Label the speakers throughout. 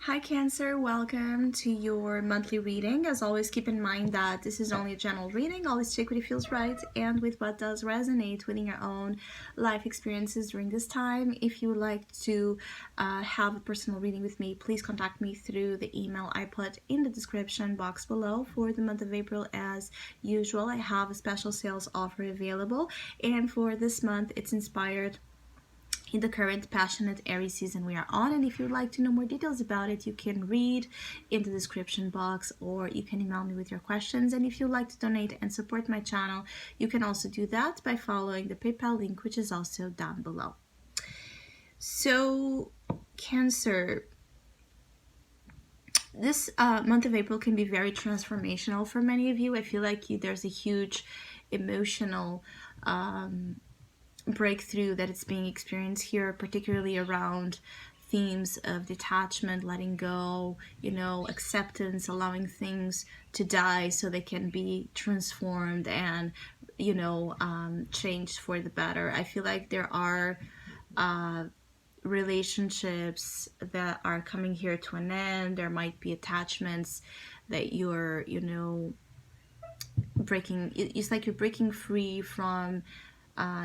Speaker 1: Hi Cancer, welcome to your monthly reading. As always, keep in mind that this is only a general reading. Always check what it feels right and with what does resonate within your own life experiences during this time. If you would like to have a personal reading with me, please contact me through the email I put in the description box below. For the month of April, as usual, I have a special sales offer available, and for this month it's inspired in the current passionate Aries season we are on. And if you'd like to know more details about it, you can read in the description box or you can email me with your questions. And if you'd like to donate and support my channel, you can also do that by following the PayPal link, which is also down below. So Cancer, this month of April can be very transformational for many of you. I feel like there's a huge emotional breakthrough that it's being experienced here, particularly around themes of detachment, letting go, acceptance, allowing things to die so they can be transformed and changed for the better. I feel like there are relationships that are coming here to an end. There might be attachments that you're breaking. It's like you're breaking free from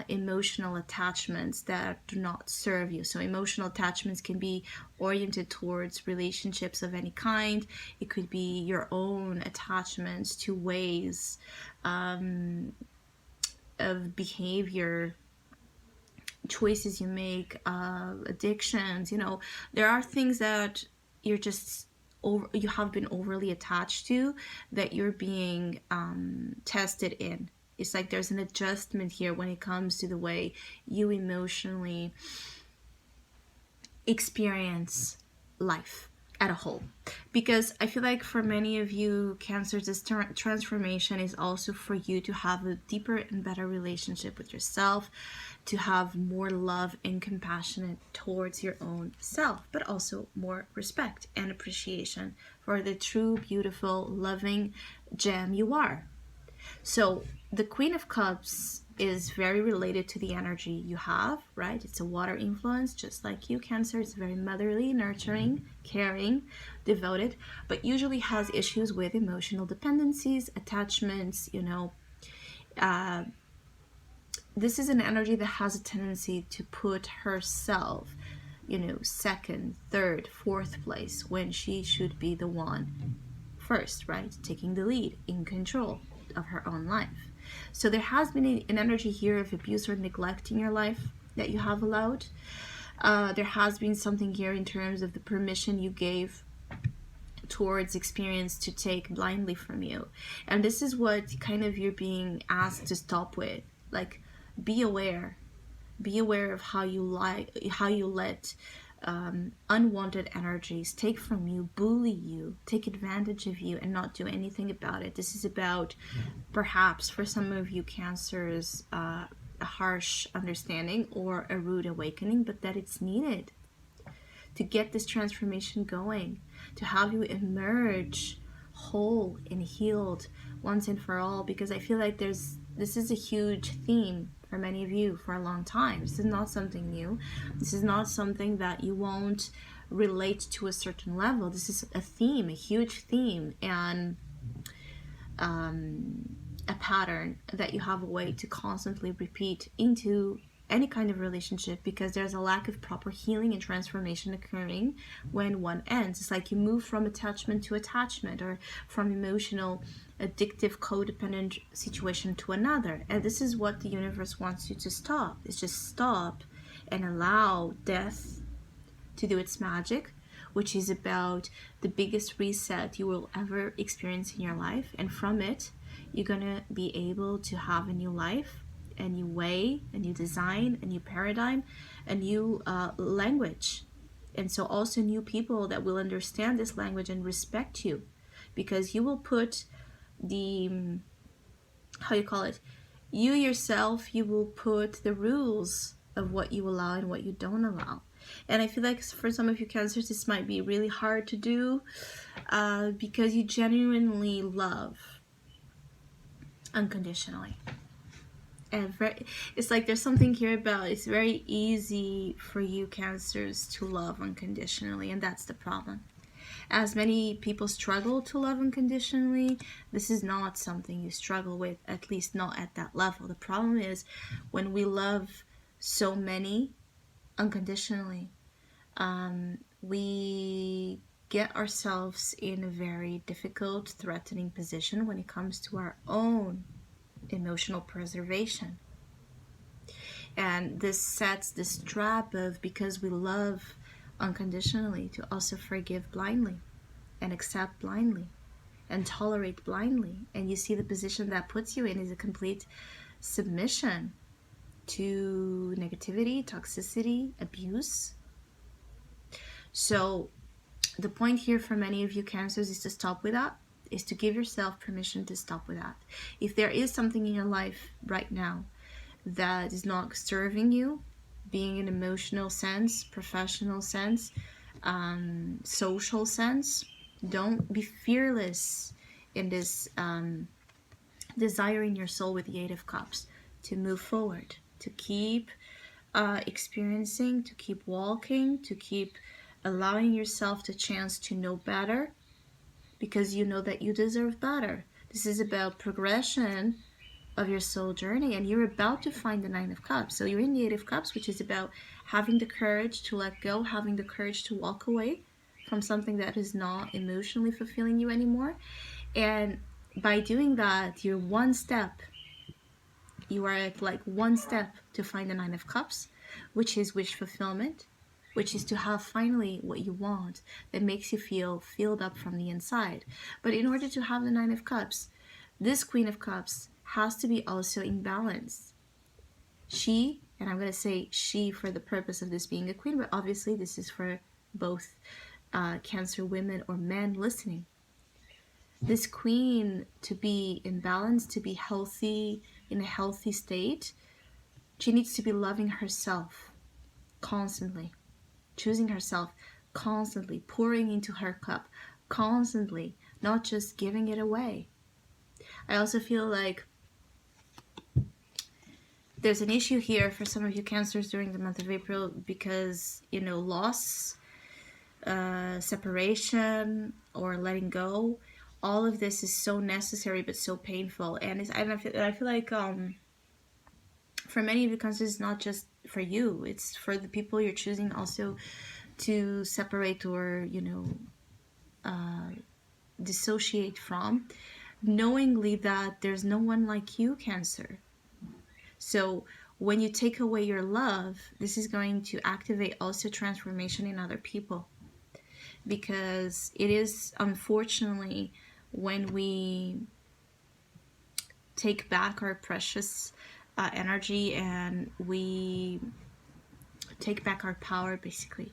Speaker 1: emotional attachments that do not serve you. So emotional attachments can be oriented towards relationships of any kind. It could be your own attachments to ways of behavior, choices you make, addictions. There are things that you have been overly attached to, that you're being tested in. It's like there's an adjustment here when it comes to the way you emotionally experience life at a whole. Because I feel like for many of you Cancers, this transformation is also for you to have a deeper and better relationship with yourself, to have more love and compassion towards your own self, but also more respect and appreciation for the true, beautiful, loving gem you are. So the Queen of Cups is very related to the energy you have, right? It's a water influence, just like you, Cancer. It's very motherly, nurturing, caring, devoted, but usually has issues with emotional dependencies, attachments, this is an energy that has a tendency to put herself, second, third, fourth place when she should be the one first, right? Taking the lead, in control of her own life. So there has been an energy here of abuse or neglect in your life that you have allowed. There has been something here in terms of the permission you gave towards experience to take blindly from you. And this is what kind of you're being asked to stop with. Like, be aware of how you let unwanted energies take from you, bully you, take advantage of you, and not do anything about it. This is about, perhaps for some of you Cancers, a harsh understanding or a rude awakening, but that it's needed to get this transformation going, to have you emerge whole and healed once and for all. Because I feel like this is a huge theme for many of you for a long time. This is not something new. This is not something that you won't relate to a certain level. This is a theme, a huge theme, and a pattern that you have a way to constantly repeat into any kind of relationship, because there's a lack of proper healing and transformation occurring when one ends. It's like you move from attachment to attachment, or from emotional, addictive, codependent situation to another. And this is what the universe wants you to stop. It's just stop and allow death to do its magic, which is about the biggest reset you will ever experience in your life. And from it, you're gonna be able to have a new life, a new way, a new design, a new paradigm, a new language. And so also new people that will understand this language and respect you, because you will put the, you yourself, you will put the rules of what you allow and what you don't allow. And I feel like for some of you Cancers, this might be really hard to do because you genuinely love unconditionally. And it's like there's something here about it's very easy for you Cancers to love unconditionally, and that's the problem. As many people struggle to love unconditionally, this is not something you struggle with, at least not at that level. The problem is when we love so many unconditionally, we get ourselves in a very difficult, threatening position when it comes to our own emotional preservation. And this sets this trap of, because we love unconditionally, to also forgive blindly and accept blindly and tolerate blindly. And you see the position that puts you in is a complete submission to negativity, toxicity, abuse. So the point here for many of you Cancers is to stop with that, is to give yourself permission to stop with that. If there is something in your life right now that is not serving you, being in emotional sense, professional sense, social sense, don't be fearless in this desire in your soul with the Eight of Cups to move forward, to keep experiencing, to keep walking, to keep allowing yourself the chance to know better, because you know that you deserve better. This is about progression of your soul journey, and you're about to find the Nine of Cups. So you're in the Eight of Cups, which is about having the courage to let go, having the courage to walk away from something that is not emotionally fulfilling you anymore. And by doing that, you're one step, you are at like one step to find the Nine of Cups, which is wish fulfillment, which is to have finally what you want that makes you feel filled up from the inside. But in order to have the Nine of Cups, this Queen of Cups has to be also in balance. She, and I'm going to say she for the purpose of this being a queen, but obviously this is for both Cancer women or men listening. This queen, to be in balance, to be healthy, in a healthy state, she needs to be loving herself constantly, choosing herself constantly, pouring into her cup constantly, not just giving it away. I also feel like there's an issue here for some of you Cancers during the month of April because, you know, loss, separation, or letting go. All of this is so necessary but so painful. And I feel like for many of you Cancers, it's not just for you. It's for the people you're choosing also to separate or, you know, dissociate from, knowingly that there's no one like you, Cancer. So when you take away your love, this is going to activate also transformation in other people. Because it is, unfortunately, when we take back our precious energy and we take back our power, basically,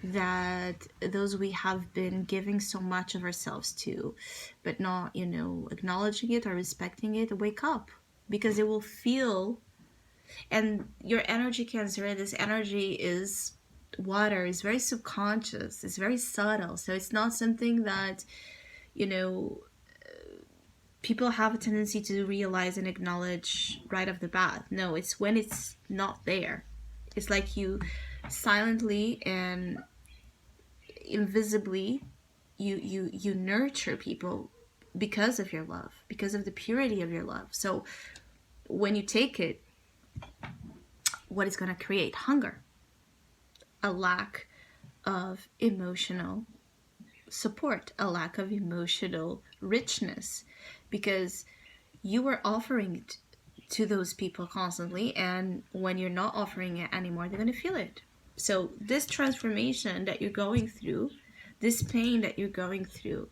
Speaker 1: that those we have been giving so much of ourselves to, but not, you know, acknowledging it or respecting it, wake up. Because it will feel, and your energy, Cancer, this energy is water, is very subconscious, it's very subtle. So it's not something that, you know, people have a tendency to realize and acknowledge right off the bat. No, it's when it's not there. It's like you silently and invisibly you nurture people because of your love, because of the purity of your love. So when you take it, what is going to create? Hunger, a lack of emotional support, a lack of emotional richness, because you were offering it to those people constantly, and when you're not offering it anymore, they're going to feel it. So this transformation that you're going through, this pain that you're going through,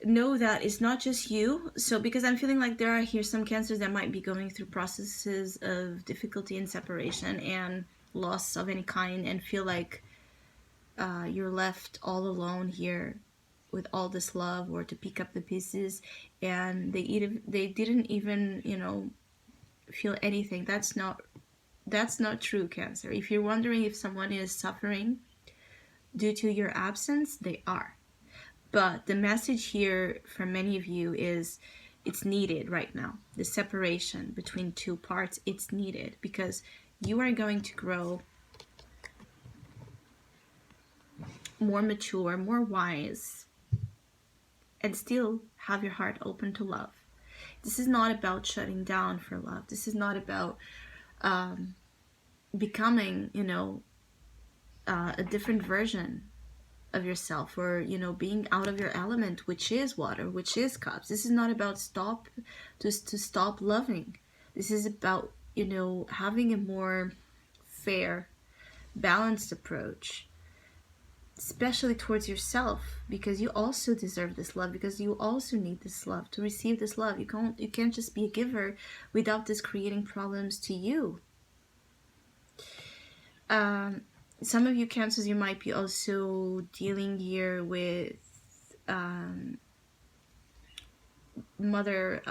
Speaker 1: know that it's not just you. So because I'm feeling like there are here some Cancers that might be going through processes of difficulty and separation and loss of any kind, and feel like you're left all alone here with all this love, or to pick up the pieces, and they didn't even, you know, feel anything. That's not true, Cancer. If you're wondering if someone is suffering due to your absence, they are. But the message here for many of you is it's needed right now. The separation between two parts, it's needed, because you are going to grow more mature, more wise, and still have your heart open to love. This is not about shutting down for love. This is not about becoming, a different version of yourself, or being out of your element, which is water, which is cups. This is not about to stop loving. This is about having a more fair, balanced approach, especially towards yourself, because you also deserve this love, because you also need this love to receive this love. You can't just be a giver without this creating problems to you. Some of you Cancers, you might be also dealing here with mother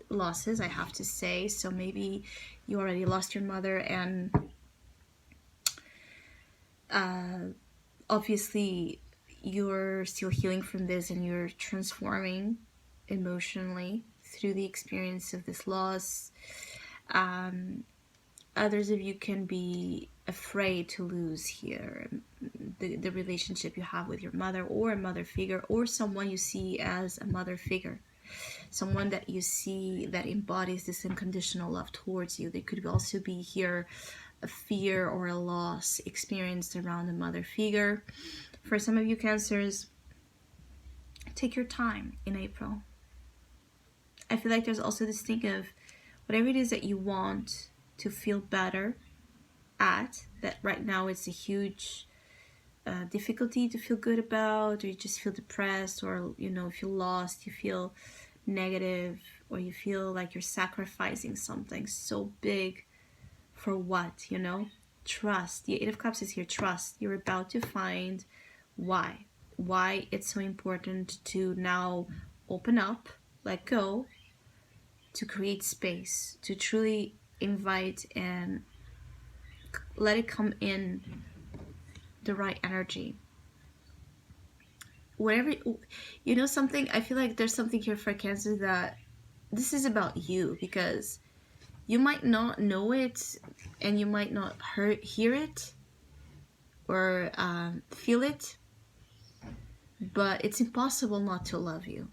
Speaker 1: losses, I have to say. So maybe you already lost your mother, and obviously you're still healing from this, and you're transforming emotionally through the experience of this loss. Others of you can be afraid to lose here the relationship you have with your mother, or a mother figure, or someone you see as a mother figure, someone that you see that embodies this unconditional love towards you. There could also be here a fear or a loss experienced around a mother figure. For some of you Cancers, take your time in April. I feel like there's also this thing of whatever it is that you want to feel better at, that right now it's a huge difficulty to feel good about, or you just feel depressed, or you feel lost, you feel negative, or you feel like you're sacrificing something so big for what, trust. The Eight of Cups is here. Trust. You're about to find why it's so important to now open up, let go, to create space, to truly invite and let it come in the right energy. Whatever, something, I feel like there's something here for Cancer that this is about you, because you might not know it, and you might not hear it or feel it, but it's impossible not to love you.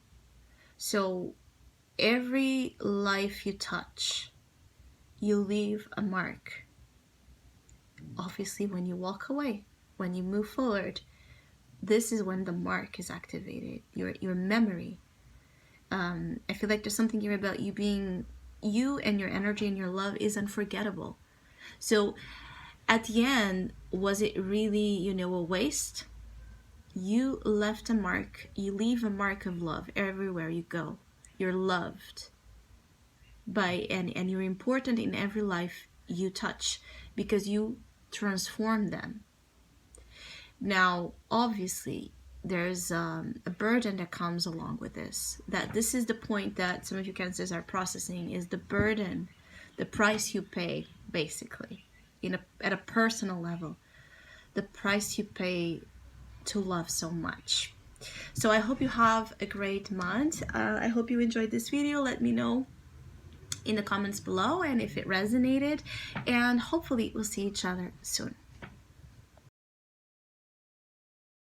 Speaker 1: So every life you touch, you leave a mark. Obviously, when you walk away, when you move forward, this is when the mark is activated, your memory. I feel like there's something here about you being you, and your energy and your love is unforgettable. So at the end, was it really, a waste? You left a mark. You leave a mark of love everywhere you go. You're loved by, and you're important in every life you touch, because you transform them. Now, obviously, there's a burden that comes along with this. That this is the point that some of you Cancers are processing, is the burden, the price you pay, basically, at a personal level, the price you pay to love so much. So I hope you have a great month. I hope you enjoyed this video. Let me know in the comments below, and if it resonated, and hopefully we'll see each other soon.